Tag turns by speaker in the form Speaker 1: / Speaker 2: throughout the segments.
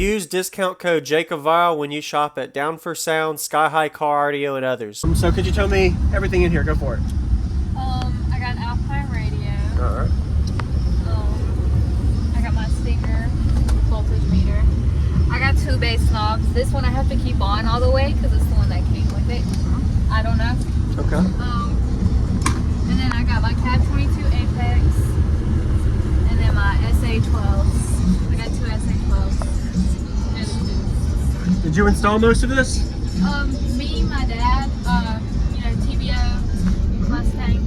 Speaker 1: Use discount code JacobViral when you shop at Down for Sound, SkyHigh Car Audio, and others. So could you tell me everything in here? Go for it.
Speaker 2: I got an Alpine radio.
Speaker 1: All right.
Speaker 2: I got my Stinger voltage meter. I got 2 bass knobs. This one I have to keep on all the way because it's the one that came with it. I don't know.
Speaker 1: Okay.
Speaker 2: And then I got my Cat 22 Apex. And then my SA12s. I got 2 SA12s.
Speaker 1: Did you install most of this?
Speaker 2: Me, my dad, TBO, Mustang.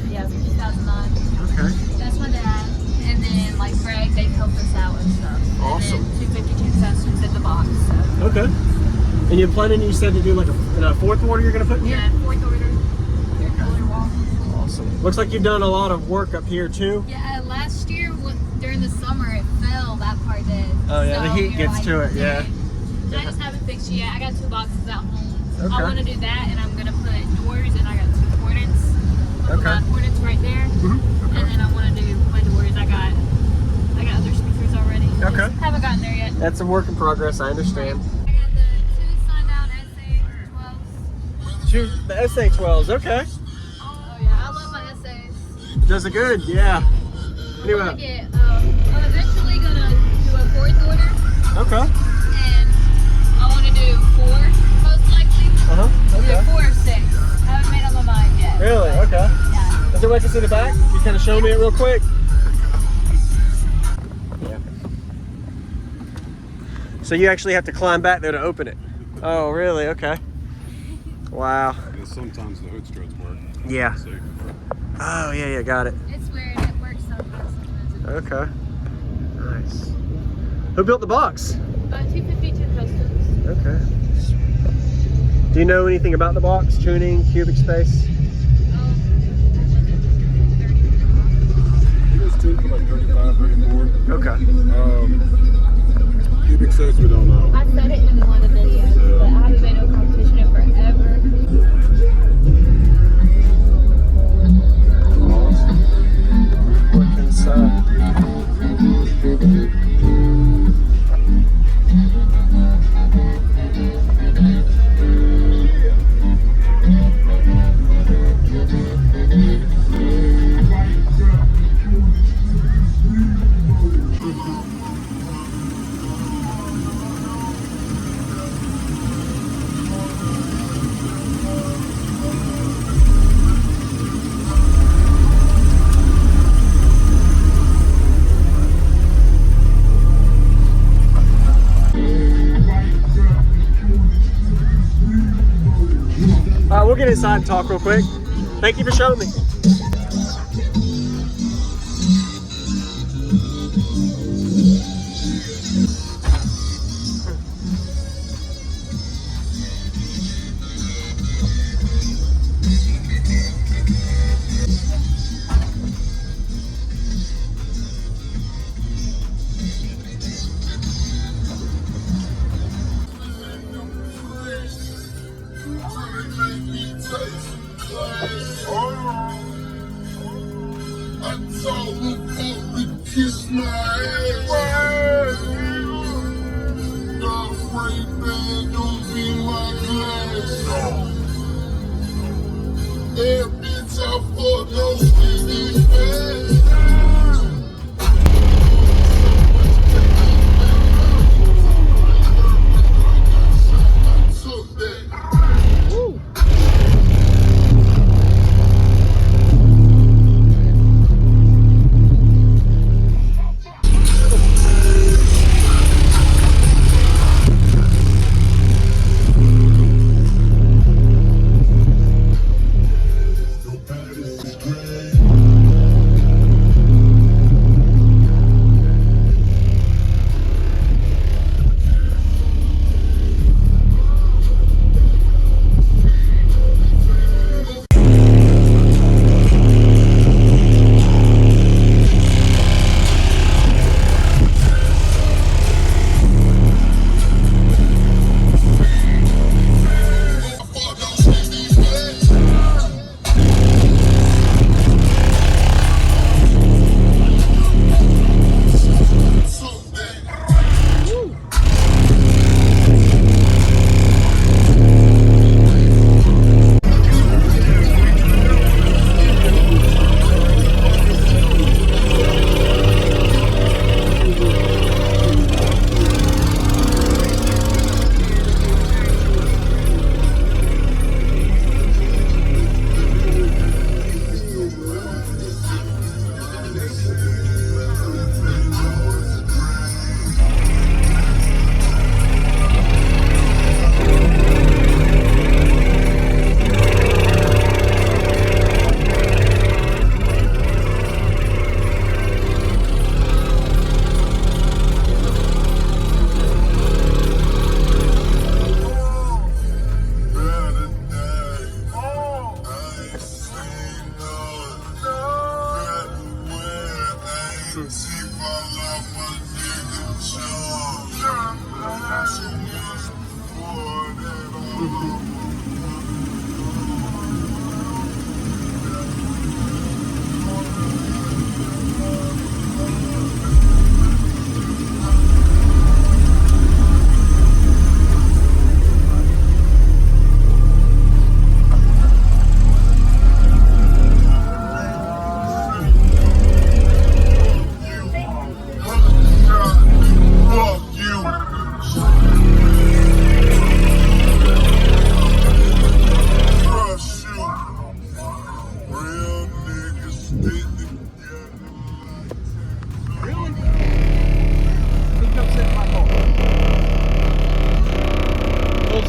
Speaker 2: Yeah, 2009.
Speaker 1: Okay.
Speaker 2: That's my dad. And then, like, Greg, they helped us out and stuff.
Speaker 1: Awesome.
Speaker 2: And then 252 sensors in the box. So.
Speaker 1: Okay. And you're planning, you said, to do like a 4th order you're going to put in here?
Speaker 2: Yeah, 4th order. 4th order wall.
Speaker 1: Awesome. Looks like you've done a lot of work up here, too.
Speaker 2: Yeah, last year, during the summer, it fell. That part did.
Speaker 1: Oh, yeah,
Speaker 2: so
Speaker 1: the heat gets to it, yeah.
Speaker 2: I just haven't fixed it yet. I got 2 boxes at home.
Speaker 1: Okay.
Speaker 2: I want to do that, and I'm going to put doors, and I got 2 Hornets.
Speaker 1: Okay.
Speaker 2: Hornets right there.
Speaker 1: Mm-hmm.
Speaker 2: And then I want to do my doors. I got other speakers already.
Speaker 1: Okay.
Speaker 2: Just haven't gotten there yet.
Speaker 1: That's a work in progress, I understand.
Speaker 2: I got the 2 signed out SA12s.
Speaker 1: The SA12s, okay.
Speaker 2: Oh yeah, I love my SAs.
Speaker 1: Does it good, yeah. Anyway.
Speaker 2: I'm eventually gonna do a 4th order,
Speaker 1: Okay.
Speaker 2: and I want to do 4 most likely.
Speaker 1: Uh-huh.
Speaker 2: Either
Speaker 1: Okay.
Speaker 2: 4 or 6. I haven't made up my mind yet.
Speaker 1: Really? Okay.
Speaker 2: Yeah.
Speaker 1: Is there a way to see the back? You kind of show me it real quick. Yeah. So you actually have to climb back there to open it. Oh, really? Okay. Wow.
Speaker 3: And sometimes the hood struts work.
Speaker 1: Yeah. Oh, yeah, got it.
Speaker 2: It's weird. It works sometimes.
Speaker 1: Okay. Nice. Who built the box?
Speaker 2: 252 Customs.
Speaker 1: Okay. Do you know anything about the box? Tuning, cubic space?
Speaker 3: It was tuned for like 35, 34.
Speaker 1: Okay.
Speaker 3: Cubic space, we don't know.
Speaker 2: I said it in one of the videos, but I haven't been to a competition in forever.
Speaker 1: Look inside. We'll get inside and talk real quick. Thank you for showing me.
Speaker 4: Kiss my ass. Don't break bad, don't be my glass. That bitch I fuck, no skinny fast. Took that. Great.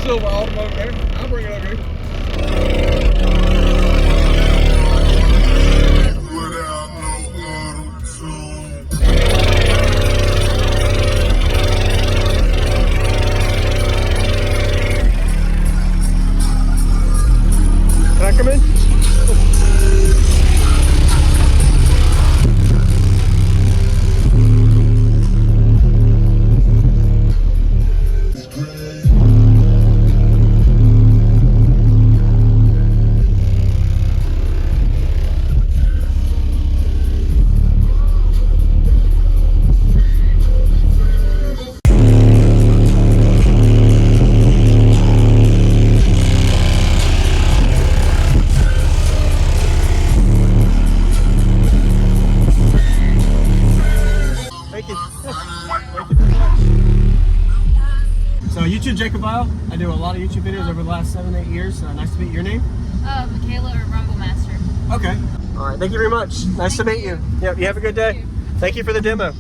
Speaker 5: Silver automotive there. I'll bring it over here.
Speaker 4: Without no auto-tune.
Speaker 1: Can I come in? Thank you. Thank you very much. So YouTube JacobViral. I do a lot of YouTube videos over the last 7-8 years. Nice to meet your name.
Speaker 2: Mikayla or Rumble Master.
Speaker 1: Okay. All right. Thank you very much. Nice to meet you. Yep. You have a good day. Thank you for the demo.